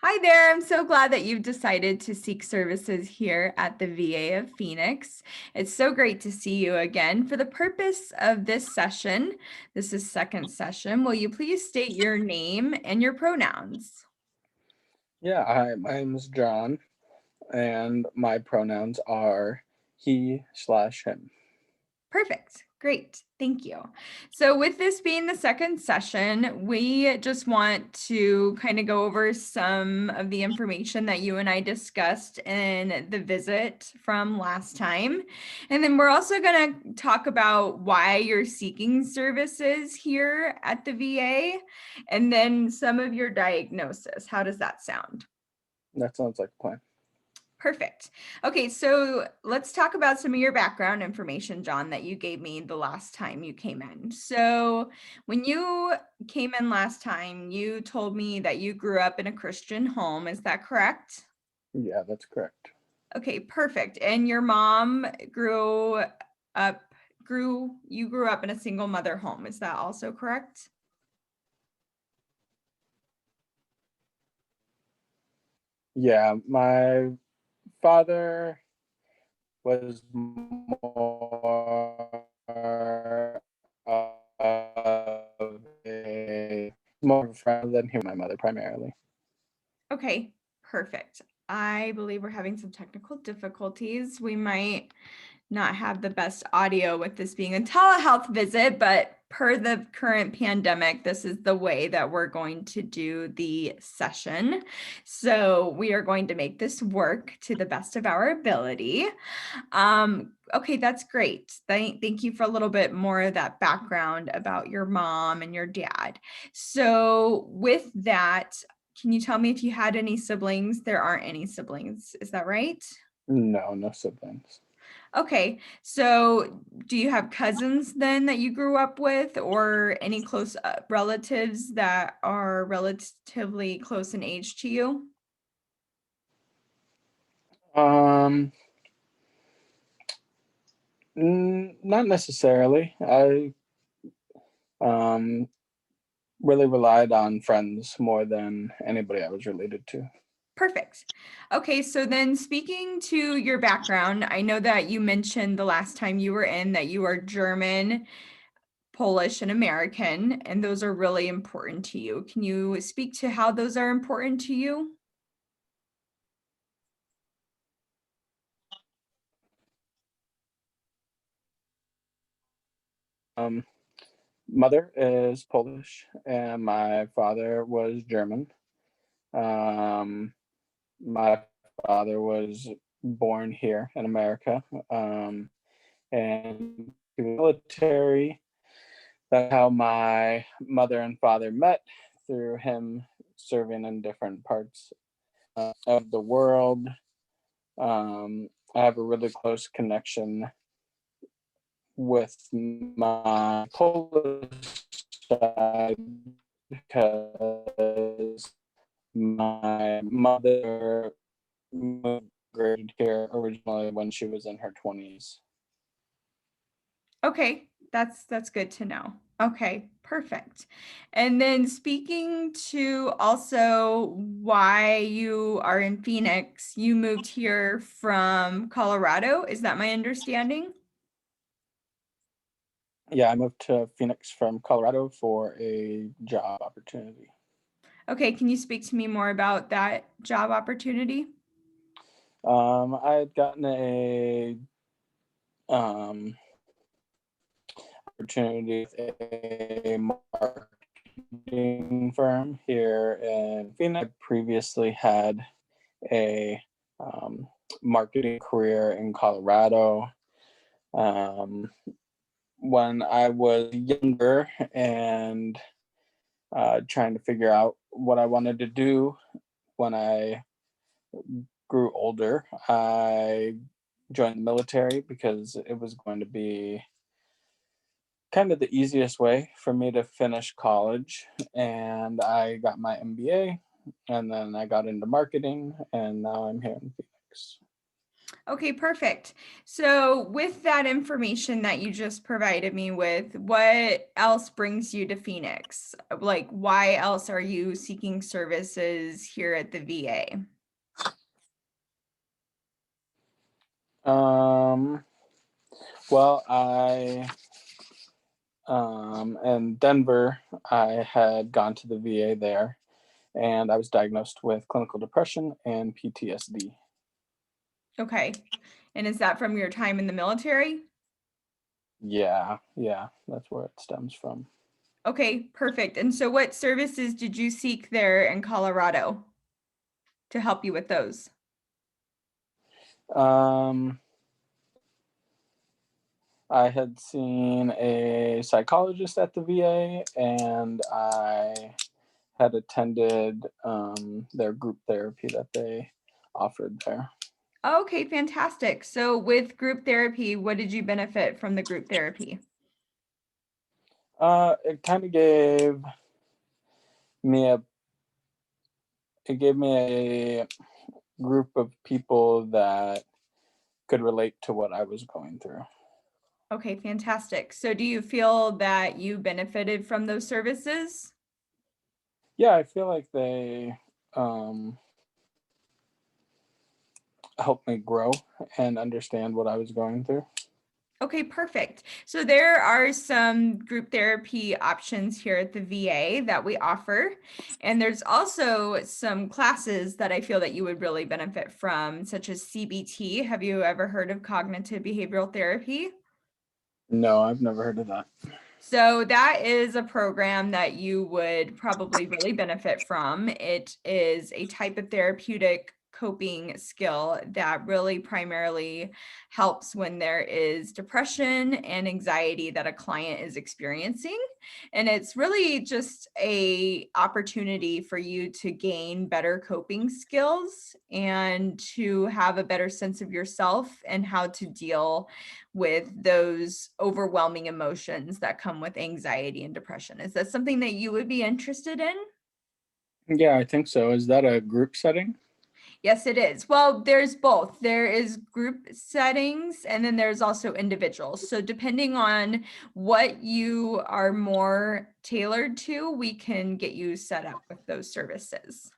Hi there. I'm so glad that you've decided to seek services here at the VA of Phoenix. It's so great to see you again. For the purpose of this session, this is second session, will you please state your name and your pronouns? Yeah, hi, my name is John, and my pronouns are he/him. Perfect. Great. Thank you. So, with this being the second session, we just want to kind of go over some of the information that you and I discussed in the visit from last time. And then we're also going to talk about why you're seeking services here at the VA and then some of your diagnosis. How does that sound? That sounds like a plan. Perfect. Okay, so let's talk about some of your background information, John, that you gave me the last time you came in. So, when you came in last time, you told me that you grew up in a Christian home. Is that correct? Yeah, that's correct. Okay, perfect. And your mom up, you grew up in a single mother home. Is that also correct? Yeah, my father was more of a friend than he was my mother primarily. Okay, perfect. I believe we're having some technical difficulties. We might not have the best audio with this being a telehealth visit, but per the current pandemic, this is the way that we're going to do the session. So we are going to make this work to the best of our ability. Okay, that's great. Thank you for a little bit more of that background about your mom and your dad. So with that, can you tell me if you had any siblings? There aren't any siblings. Is that right? No, no siblings. Okay, so do you have cousins then that you grew up with, or any close relatives that are relatively close in age to you? Um, Not necessarily. I um really relied on friends more than anybody I was related to. Perfect. Okay, so then speaking to your background, I know that you mentioned the last time you were in that you are German, Polish, and American, and those are really important to you. Can you speak to how those are important to you? Um, Mother is Polish, and my father was German. Um, my father was born here in America, and he was military. That's how my mother and father met, through him serving in different parts of the world. I have a really close connection with my Polish side because my mother immigrated here originally when she was in her 20s. Okay, that's good to know. Okay, perfect. And then speaking to also why you are in Phoenix, you moved here from Colorado. Is that my understanding? Yeah, I moved to Phoenix from Colorado for a job opportunity. Okay, can you speak to me more about that job opportunity? I had gotten a um, opportunity with a marketing firm here in Phoenix. I previously had a um, marketing career in Colorado. Um, when I was younger and trying to figure out what I wanted to do when I grew older, I joined the military because it was going to be kind of the easiest way for me to finish college. And I got my MBA, and then I got into marketing, and now I'm here in Phoenix. Okay, perfect. So with that information that you just provided me with, what else brings you to Phoenix? Like, why else are you seeking services here at the VA? Um, well, in Denver, I had gone to the VA there, and I was diagnosed with clinical depression and PTSD. Okay. And is that from your time in the military? Yeah, that's where it stems from. Okay, perfect. And so what services did you seek there in Colorado to help you with those? Um, I had seen a psychologist at the VA, and I had attended their group therapy that they offered there. Okay, fantastic. So with group therapy, what did you benefit from the group therapy? It kind of me a gave me a group of people that could relate to what I was going through. Okay, fantastic. So do you feel that you benefited from those services? Yeah, I feel like they um, helped me grow and understand what I was going through. Okay, perfect. So there are some group therapy options here at the VA that we offer. And there's also some classes that I feel that you would really benefit from, such as CBT. Have you ever heard of cognitive behavioral therapy? No, I've never heard of that. So that is a program that you would probably really benefit from. It is a type of therapeutic coping skill that really primarily helps when there is depression and anxiety that a client is experiencing. And it's really just a opportunity for you to gain better coping skills and to have a better sense of yourself and how to deal with those overwhelming emotions that come with anxiety and depression. Is that something that you would be interested in? Yeah, I think so. Is that a group setting? Yes, it is. Well, there's both. There is group settings and then there's also individuals. So depending on what you are more tailored to, we can get you set up with those services.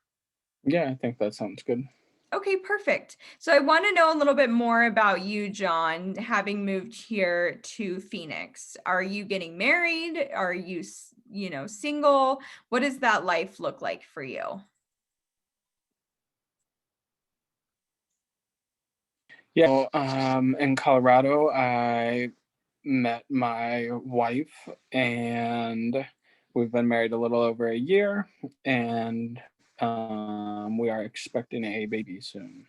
Yeah, I think that sounds good. Okay, perfect. So I want to know a little bit more about you, John, having moved here to Phoenix. Are you getting married? Are you, single? What does that life look like for you? Yeah, well, in Colorado, I met my wife, and we've been married a little over a year, and we are expecting a baby soon.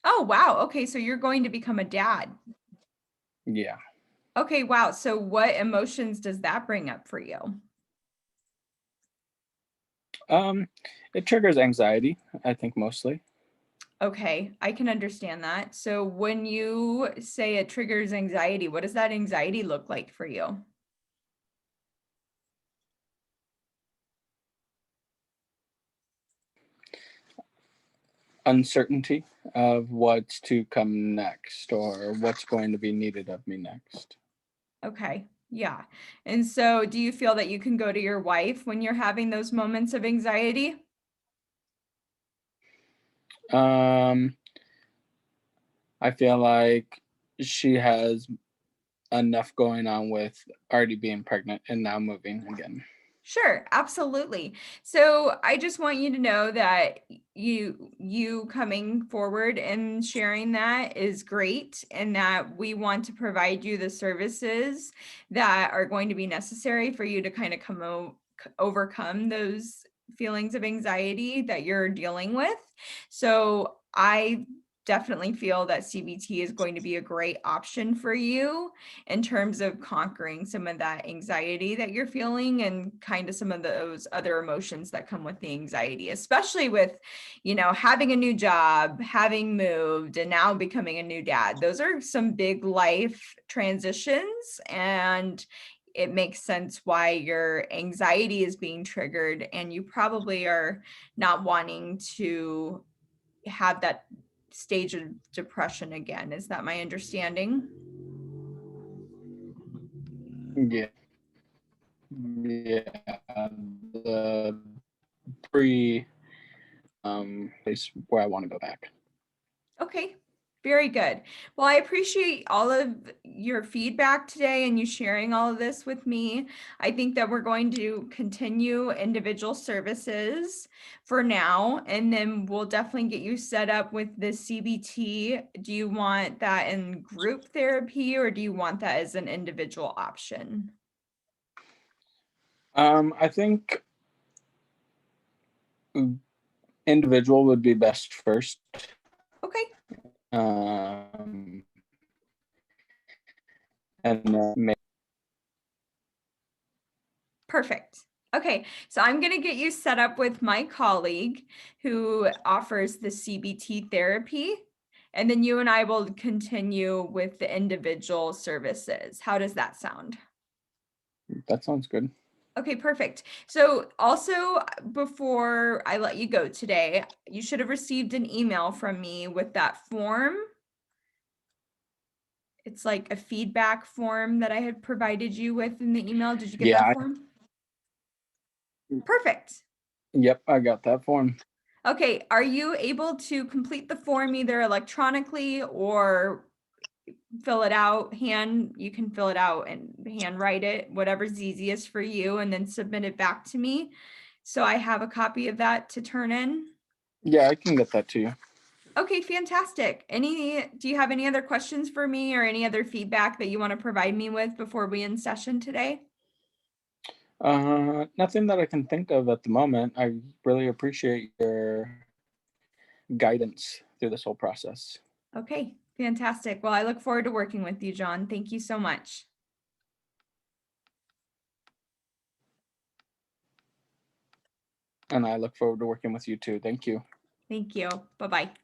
Oh, wow. Okay, so you're going to become a dad. Yeah. Okay, wow. So what emotions does that bring up for you? Um, it triggers anxiety, I think mostly. Okay, I can understand that. So when you say it triggers anxiety, what does that anxiety look like for you? Uncertainty of what's to come next or what's going to be needed of me next. Okay. Yeah. And so do you feel that you can go to your wife when you're having those moments of anxiety? Um, I feel like she has enough going on with already being pregnant and now moving again. Sure, absolutely. So I just want you to know that you coming forward and sharing that is great and that we want to provide you the services that are going to be necessary for you to kind of overcome those feelings of anxiety that you're dealing with. So I definitely feel that CBT is going to be a great option for you in terms of conquering some of that anxiety that you're feeling and kind of some of those other emotions that come with the anxiety, especially with, having a new job, having moved, and now becoming a new dad. Those are some big life transitions. And it makes sense why your anxiety is being triggered and you probably are not wanting to have that stage of depression again. Is that my understanding? Yeah. Yeah. The pre place where I want to go back. Okay, very good. Well, I appreciate all of your feedback today and you sharing all of this with me. I think that we're going to continue individual services for now, and then we'll definitely get you set up with the CBT. Do you want that in group therapy or do you want that as an individual option? I think individual would be best first. Okay. Um, and then Perfect. Okay, so I'm going to get you set up with my colleague who offers the CBT therapy, and then you and I will continue with the individual services. How does that sound? that sounds good. Okay, perfect. So also before I let you go today, you should have received an email from me with that form. It's like a feedback form that I had provided you with in the email. Did you get Yeah. that form? Perfect. Yep, I got that form. Okay, are you able to complete the form either electronically or fill it out you can fill it out and handwrite it, whatever's easiest for you, and then submit it back to me. So I have a copy of that to turn in. Yeah, I can get that to you. Okay, fantastic. Do you have any other questions for me or any other feedback that you want to provide me with before we end session today? Nothing that I can think of at the moment. I really appreciate your guidance through this whole process. Okay, fantastic. Well, I look forward to working with you, John. Thank you so much. And I look forward to working with you too. Thank you. Thank you. Bye-bye.